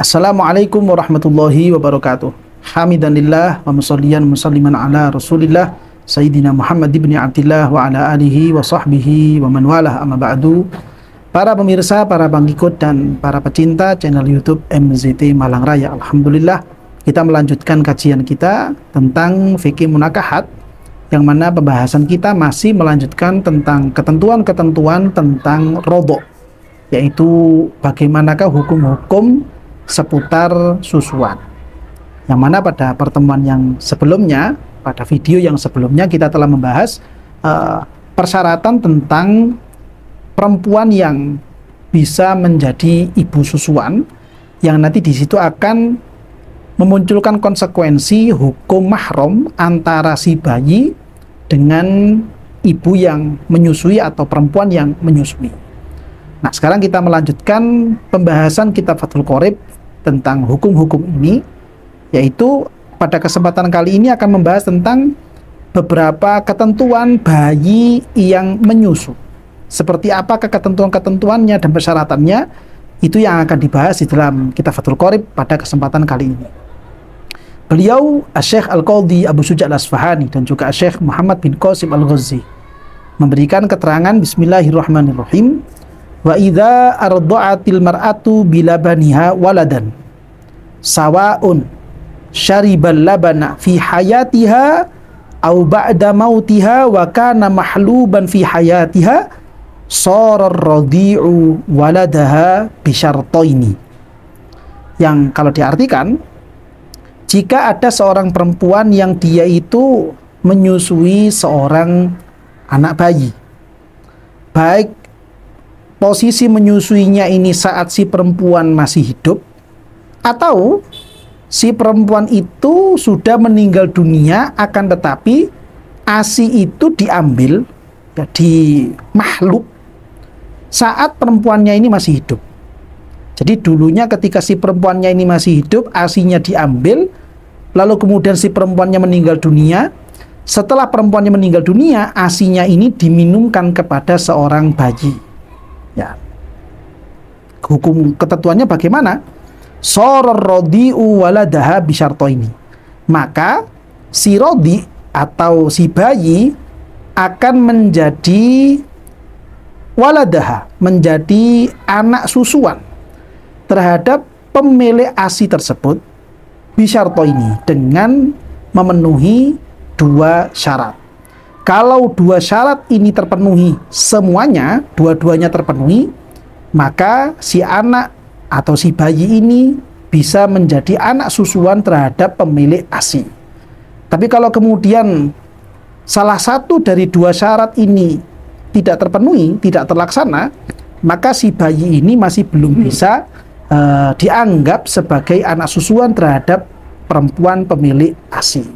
Assalamualaikum warahmatullahi wabarakatuh. Hamidanillah wa musalliyan musalliman ala Rasulillah Sayyidina Muhammad ibn Abdillah wa ala alihi wa sahbihi wa man walah, amma ba'du. Para pemirsa, para pengikut dan para pecinta channel YouTube MZT Malang Raya, alhamdulillah kita melanjutkan kajian kita tentang fikih munakahat, yang mana pembahasan kita masih melanjutkan tentang ketentuan-ketentuan tentang rodok, yaitu bagaimanakah hukum-hukum seputar susuan. Yang mana pada pertemuan yang sebelumnya, pada video yang sebelumnya kita telah membahas persyaratan tentang perempuan yang bisa menjadi ibu susuan, yang nanti di situ akan memunculkan konsekuensi hukum mahram antara si bayi dengan ibu yang menyusui atau perempuan yang menyusui. Nah, sekarang kita melanjutkan pembahasan kitab Fathul Qorib tentang hukum-hukum ini, yaitu pada kesempatan kali ini akan membahas tentang beberapa ketentuan bayi yang menyusu. Seperti apakah ketentuan-ketentuannya dan persyaratannya, itu yang akan dibahas di dalam kitab Fathul Qorib pada kesempatan kali ini. Beliau, Syekh Al-Qadhi Abu Suja Al-Asfahani dan juga Syekh Muhammad bin Qasim Al-Ghazi memberikan keterangan, bismillahirrahmanirrahim. Wa idza arda'atil mar'atu bilabaniha waladan sawa'un syaribal labana fi hayatiha aw ba'da mautiha wa kana mahluban fi hayatiha sarar radi'u waladaha bisyartaini. Yang kalau diartikan, jika ada seorang perempuan yang dia itu menyusui seorang anak bayi, baik posisi menyusuinya ini saat si perempuan masih hidup, atau si perempuan itu sudah meninggal dunia, akan tetapi ASI itu diambil, jadi makhluk, saat perempuannya ini masih hidup. Jadi dulunya ketika si perempuannya ini masih hidup, ASI-nya diambil, lalu kemudian si perempuannya meninggal dunia. Setelah perempuannya meninggal dunia, ASI-nya ini diminumkan kepada seorang bayi. Ya, hukum ketentuannya bagaimana? Sarar radi'u waladaha bisyartaini. Maka si rodi atau si bayi akan menjadi waladaha, menjadi anak susuan terhadap pemilik ASI tersebut bisyartaini, dengan memenuhi dua syarat. Kalau dua syarat ini terpenuhi semuanya, dua-duanya terpenuhi, maka si anak atau si bayi ini bisa menjadi anak susuan terhadap pemilik ASI. Tapi kalau kemudian salah satu dari dua syarat ini tidak terpenuhi, tidak terlaksana, maka si bayi ini masih belum bisa dianggap sebagai anak susuan terhadap perempuan pemilik ASI.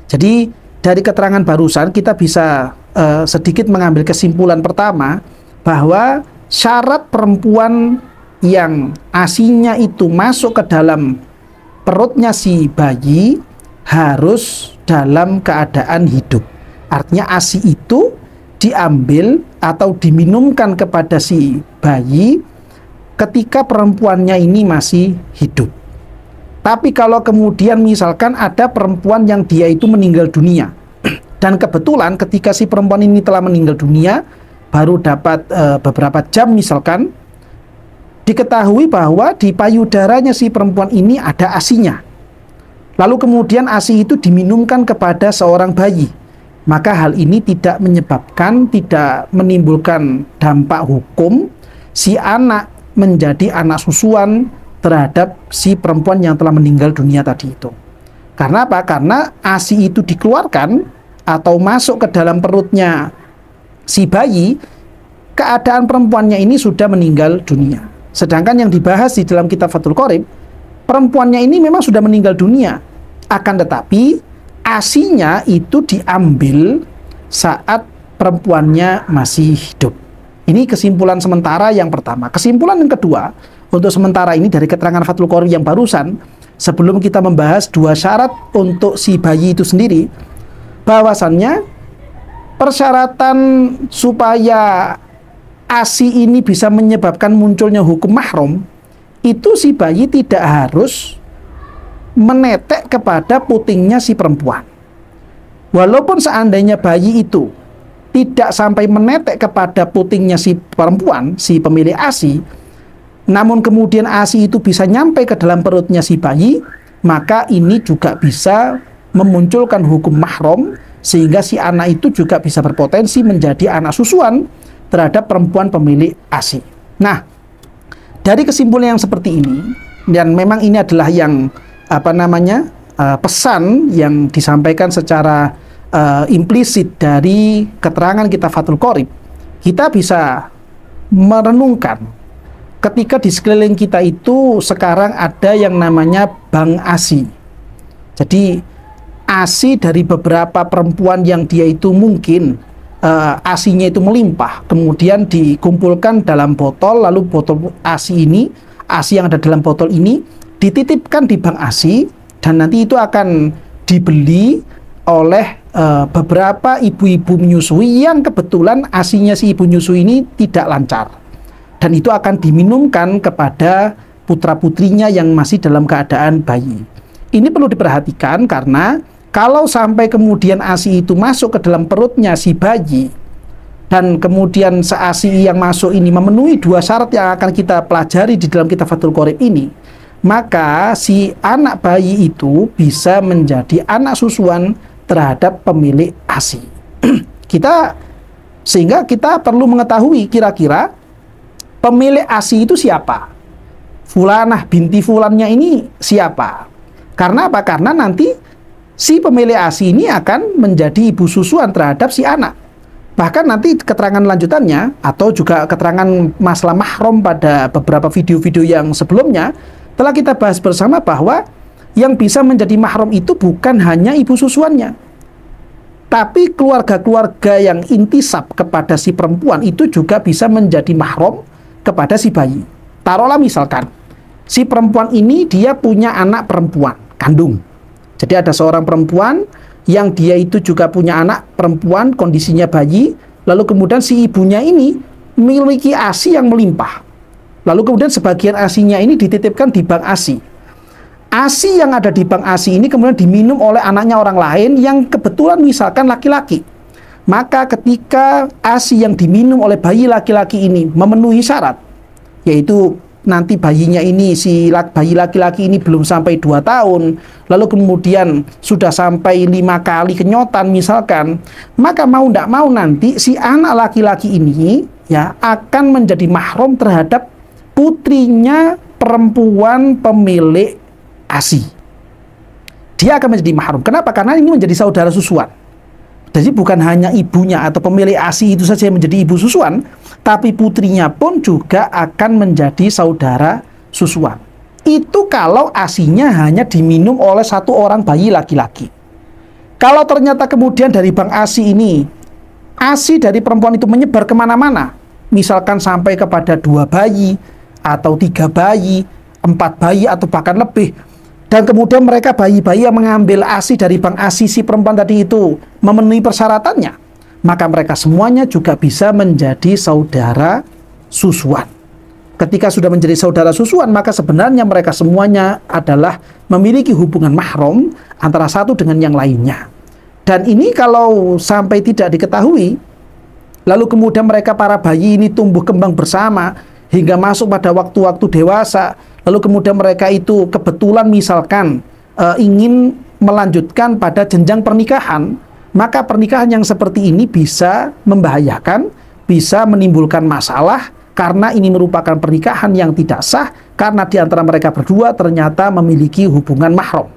Jadi dari keterangan barusan kita bisa sedikit mengambil kesimpulan pertama, bahwa syarat perempuan yang ASI-nya itu masuk ke dalam perutnya si bayi harus dalam keadaan hidup. Artinya ASI itu diambil atau diminumkan kepada si bayi ketika perempuannya ini masih hidup. Tapi kalau kemudian misalkan ada perempuan yang dia itu meninggal dunia, dan kebetulan ketika si perempuan ini telah meninggal dunia, baru dapat beberapa jam misalkan, diketahui bahwa di payudaranya si perempuan ini ada ASI-nya. Lalu kemudian ASI itu diminumkan kepada seorang bayi. Maka hal ini tidak menyebabkan, tidak menimbulkan dampak hukum si anak menjadi anak susuan terhadap si perempuan yang telah meninggal dunia tadi itu. Karena apa? Karena ASI itu dikeluarkan atau masuk ke dalam perutnya si bayi, keadaan perempuannya ini sudah meninggal dunia. Sedangkan yang dibahas di dalam kitab Fathul Qorib, perempuannya ini memang sudah meninggal dunia, akan tetapi ASI-nya itu diambil saat perempuannya masih hidup. Ini kesimpulan sementara yang pertama. Kesimpulan yang kedua, untuk sementara ini dari keterangan Fathul Qorib yang barusan, sebelum kita membahas dua syarat untuk si bayi itu sendiri, bahwasannya persyaratan supaya ASI ini bisa menyebabkan munculnya hukum mahram itu si bayi tidak harus menetek kepada putingnya si perempuan. Walaupun seandainya bayi itu tidak sampai menetek kepada putingnya si perempuan, si pemilik ASI, namun kemudian ASI itu bisa nyampe ke dalam perutnya si bayi, maka ini juga bisa memunculkan hukum mahram, sehingga si anak itu juga bisa berpotensi menjadi anak susuan terhadap perempuan pemilik ASI. Nah, dari kesimpulan yang seperti ini, dan memang ini adalah yang pesan yang disampaikan secara implisit dari keterangan kita Fathul Qorib, kita bisa merenungkan ketika di sekeliling kita itu sekarang ada yang namanya bank ASI. Jadi ASI dari beberapa perempuan yang dia itu mungkin ASInya itu melimpah, kemudian dikumpulkan dalam botol, lalu botol ASI ini, ASI yang ada dalam botol ini dititipkan di bank ASI, dan nanti itu akan dibeli oleh beberapa ibu-ibu menyusui yang kebetulan ASInya si ibu menyusui ini tidak lancar, dan itu akan diminumkan kepada putra-putrinya yang masih dalam keadaan bayi. Ini perlu diperhatikan, karena kalau sampai kemudian ASI itu masuk ke dalam perutnya si bayi, dan kemudian se-ASI yang masuk ini memenuhi dua syarat yang akan kita pelajari di dalam kitab Fathul Qorib ini, maka si anak bayi itu bisa menjadi anak susuan terhadap pemilik ASI. Sehingga kita perlu mengetahui kira-kira pemilik ASI itu siapa, Fulanah binti Fulannya ini siapa. Karena apa? Karena nanti si pemilik ASI ini akan menjadi ibu susuan terhadap si anak. Bahkan nanti keterangan lanjutannya atau juga keterangan masalah mahram pada beberapa video-video yang sebelumnya telah kita bahas bersama, bahwa yang bisa menjadi mahram itu bukan hanya ibu susuannya, tapi keluarga-keluarga yang intisab kepada si perempuan itu juga bisa menjadi mahram kepada si bayi. Taruhlah misalkan si perempuan ini dia punya anak perempuan kandung. Jadi ada seorang perempuan yang dia itu juga punya anak perempuan, kondisinya bayi, lalu kemudian si ibunya ini memiliki ASI yang melimpah. Lalu kemudian sebagian ASInya ini dititipkan di bank ASI. ASI yang ada di bank ASI ini kemudian diminum oleh anaknya orang lain yang kebetulan misalkan laki-laki. Maka ketika ASI yang diminum oleh bayi laki-laki ini memenuhi syarat, yaitu nanti bayinya ini, si bayi laki-laki ini belum sampai 2 tahun, lalu kemudian sudah sampai 5 kali kenyotan misalkan, maka mau tidak mau nanti si anak laki-laki ini ya akan menjadi mahram terhadap putrinya perempuan pemilik ASI. Dia akan menjadi mahram. Kenapa? Karena ini menjadi saudara susuan. Jadi bukan hanya ibunya atau pemilik ASI itu saja yang menjadi ibu susuan, tapi putrinya pun juga akan menjadi saudara susuan. Itu kalau ASInya hanya diminum oleh 1 orang bayi laki-laki. Kalau ternyata kemudian dari bank ASI ini, ASI dari perempuan itu menyebar kemana-mana, misalkan sampai kepada 2 bayi, atau 3 bayi, 4 bayi, atau bahkan lebih, dan kemudian mereka bayi-bayi yang mengambil ASI dari bank ASI si perempuan tadi itu memenuhi persyaratannya, maka mereka semuanya juga bisa menjadi saudara susuan. Ketika sudah menjadi saudara susuan, maka sebenarnya mereka semuanya adalah memiliki hubungan mahram antara satu dengan yang lainnya. Dan ini kalau sampai tidak diketahui, lalu kemudian mereka para bayi ini tumbuh kembang bersama hingga masuk pada waktu-waktu dewasa, lalu kemudian mereka itu kebetulan misalkan ingin melanjutkan pada jenjang pernikahan, maka pernikahan yang seperti ini bisa membahayakan, bisa menimbulkan masalah, karena ini merupakan pernikahan yang tidak sah, karena di antara mereka berdua ternyata memiliki hubungan mahram.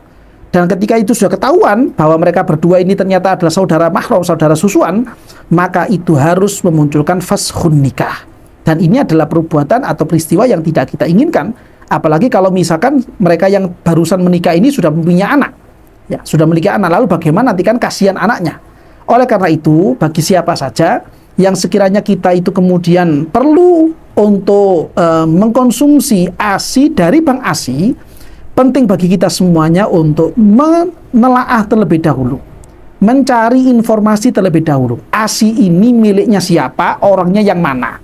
Dan ketika itu sudah ketahuan bahwa mereka berdua ini ternyata adalah saudara mahram, saudara susuan, maka itu harus memunculkan faskhun nikah. Dan ini adalah perbuatan atau peristiwa yang tidak kita inginkan, apalagi kalau misalkan mereka yang barusan menikah ini sudah mempunyai anak. Ya, sudah memiliki anak, lalu bagaimana nanti kan kasihan anaknya. Oleh karena itu, bagi siapa saja yang sekiranya kita itu kemudian perlu untuk mengkonsumsi ASI dari bank ASI, penting bagi kita semuanya untuk menelaah terlebih dahulu, mencari informasi terlebih dahulu. ASI ini miliknya siapa, orangnya yang mana.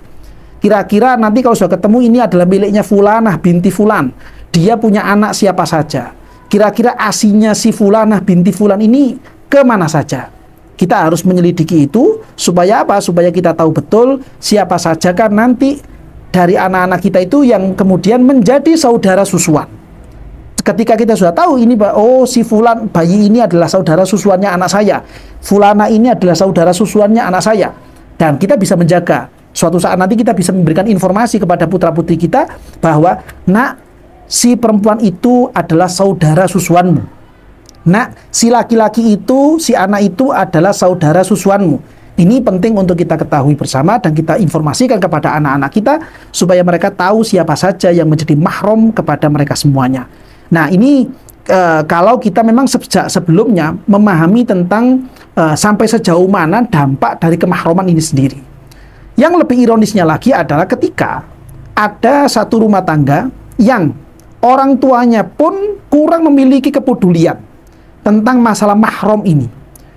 Kira-kira nanti kalau sudah ketemu ini adalah miliknya Fulanah binti Fulan. Dia punya anak siapa saja. Kira-kira asinya si Fulanah binti Fulan ini kemana saja. Kita harus menyelidiki itu supaya apa? Supaya kita tahu betul siapa saja kan nanti dari anak-anak kita itu yang kemudian menjadi saudara susuan. Ketika kita sudah tahu ini, oh si Fulan, bayi ini adalah saudara susuannya anak saya, Fulana ini adalah saudara susuannya anak saya, dan kita bisa menjaga. Suatu saat nanti kita bisa memberikan informasi kepada putra-putri kita bahwa, nak, si perempuan itu adalah saudara susuanmu. Nak, si laki-laki itu, si anak itu adalah saudara susuanmu. Ini penting untuk kita ketahui bersama dan kita informasikan kepada anak-anak kita supaya mereka tahu siapa saja yang menjadi mahram kepada mereka semuanya. Nah, ini kalau kita memang sejak sebelumnya memahami tentang sampai sejauh mana dampak dari kemahroman ini sendiri. Yang lebih ironisnya lagi adalah ketika ada satu rumah tangga yang orang tuanya pun kurang memiliki kepedulian tentang masalah mahram ini.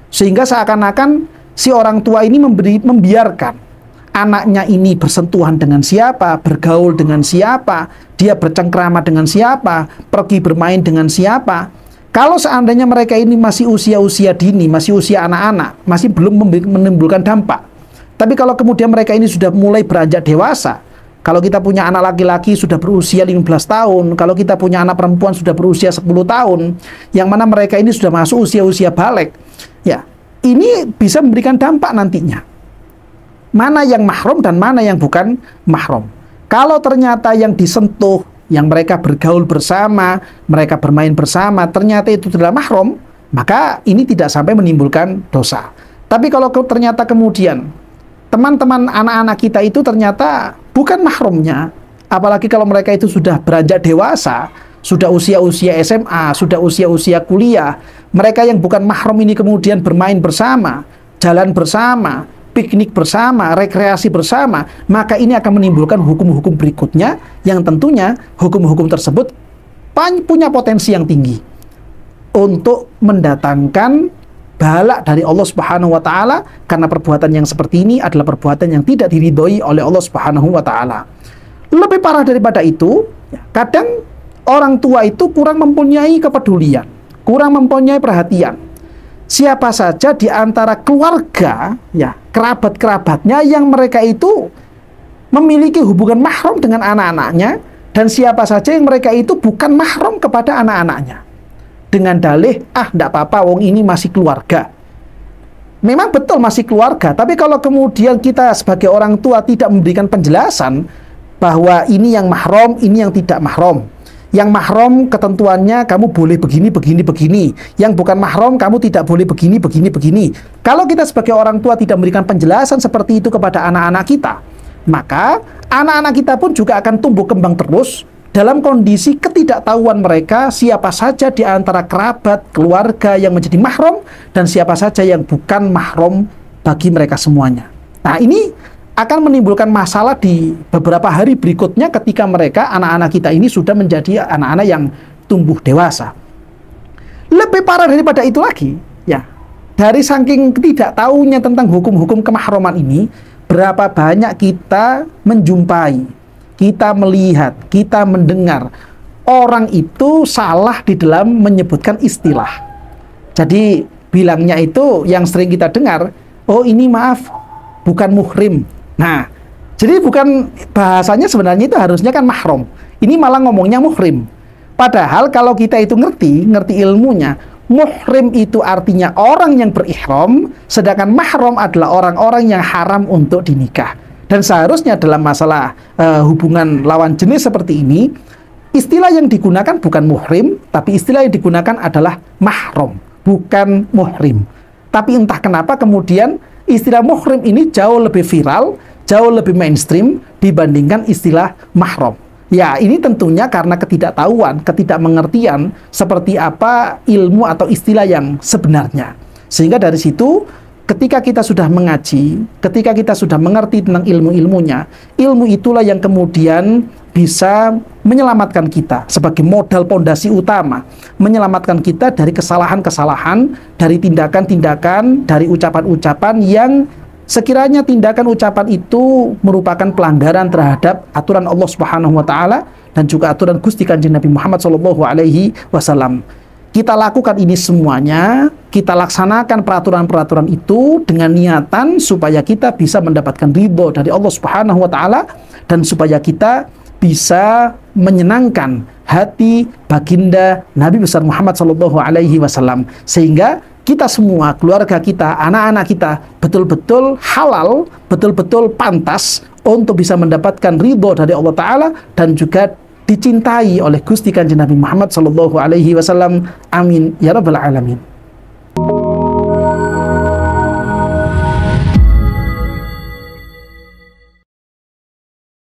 Sehingga seakan-akan si orang tua ini membiarkan anaknya ini bersentuhan dengan siapa, bergaul dengan siapa, dia bercengkrama dengan siapa, pergi bermain dengan siapa. Kalau seandainya mereka ini masih usia-usia dini, masih usia anak-anak, masih belum menimbulkan dampak. Tapi kalau kemudian mereka ini sudah mulai beranjak dewasa, kalau kita punya anak laki-laki sudah berusia 15 tahun, kalau kita punya anak perempuan sudah berusia 10 tahun, yang mana mereka ini sudah masuk usia-usia balik, ya, ini bisa memberikan dampak nantinya. Mana yang mahram dan mana yang bukan mahram. Kalau ternyata yang disentuh, yang mereka bergaul bersama, mereka bermain bersama, ternyata itu adalah mahram, maka ini tidak sampai menimbulkan dosa. Tapi kalau ternyata kemudian teman-teman anak-anak kita itu ternyata bukan mahramnya, apalagi kalau mereka itu sudah beranjak dewasa, sudah usia-usia SMA, sudah usia-usia kuliah, mereka yang bukan mahram ini kemudian bermain bersama, jalan bersama, piknik bersama, rekreasi bersama, maka ini akan menimbulkan hukum-hukum berikutnya yang tentunya hukum-hukum tersebut punya potensi yang tinggi untuk mendatangkan bala dari Allah Subhanahu wa taala, karena perbuatan yang seperti ini adalah perbuatan yang tidak diridhoi oleh Allah Subhanahu wa taala. Lebih parah daripada itu, kadang orang tua itu kurang mempunyai kepedulian, kurang mempunyai perhatian. Siapa saja di antara keluarga, ya, kerabat-kerabatnya yang mereka itu memiliki hubungan mahram dengan anak-anaknya, dan siapa saja yang mereka itu bukan mahram kepada anak-anaknya. Dengan dalih, enggak apa-apa, wong ini masih keluarga. Memang betul masih keluarga, tapi kalau kemudian kita sebagai orang tua tidak memberikan penjelasan bahwa ini yang mahram, ini yang tidak mahram. Yang mahram ketentuannya kamu boleh begini, begini, begini. Yang bukan mahram kamu tidak boleh begini, begini, begini. Kalau kita sebagai orang tua tidak memberikan penjelasan seperti itu kepada anak-anak kita, maka anak-anak kita pun juga akan tumbuh kembang terus dalam kondisi ketidaktahuan mereka siapa saja di antara kerabat, keluarga yang menjadi mahram dan siapa saja yang bukan mahram bagi mereka semuanya. Nah, ini akan menimbulkan masalah di beberapa hari berikutnya ketika mereka, anak-anak kita ini sudah menjadi anak-anak yang tumbuh dewasa. Lebih parah daripada itu lagi, ya, dari saking tidak tahunya tentang hukum-hukum kemahraman ini, berapa banyak kita menjumpai, kita melihat, kita mendengar orang itu salah di dalam menyebutkan istilah. Jadi bilangnya itu yang sering kita dengar, oh ini maaf, bukan muhrim. Nah, jadi bukan bahasanya sebenarnya itu harusnya kan mahram. Ini malah ngomongnya muhrim. Padahal kalau kita itu ngerti ilmunya, muhrim itu artinya orang yang berihram, sedangkan mahram adalah orang-orang yang haram untuk dinikah. Dan seharusnya dalam masalah hubungan lawan jenis seperti ini, istilah yang digunakan bukan muhrim, tapi istilah yang digunakan adalah mahram, bukan muhrim. Tapi entah kenapa kemudian istilah muhrim ini jauh lebih viral, jauh lebih mainstream dibandingkan istilah mahram. Ya, ini tentunya karena ketidaktahuan, ketidakmengertian seperti apa ilmu atau istilah yang sebenarnya. Sehingga dari situ, ketika kita sudah mengaji, ketika kita sudah mengerti tentang ilmu-ilmunya, ilmu itulah yang kemudian bisa menyelamatkan kita sebagai modal pondasi utama, menyelamatkan kita dari kesalahan-kesalahan, dari tindakan-tindakan, dari ucapan-ucapan yang sekiranya tindakan ucapan itu merupakan pelanggaran terhadap aturan Allah Subhanahu wa taala dan juga aturan Gusti Kanjeng Nabi Muhammad sallallahu alaihi wasallam. Kita lakukan ini semuanya, kita laksanakan peraturan-peraturan itu dengan niatan supaya kita bisa mendapatkan ridho dari Allah Subhanahu wa taala dan supaya kita bisa menyenangkan hati baginda Nabi besar Muhammad sallallahu alaihi wasallam, sehingga kita semua, keluarga kita, anak-anak kita betul-betul halal, betul-betul pantas untuk bisa mendapatkan ridho dari Allah taala dan juga dicintai oleh Gusti Kanjeng Nabi Muhammad sallallahu alaihi wasallam. Amin ya rabbal alamin.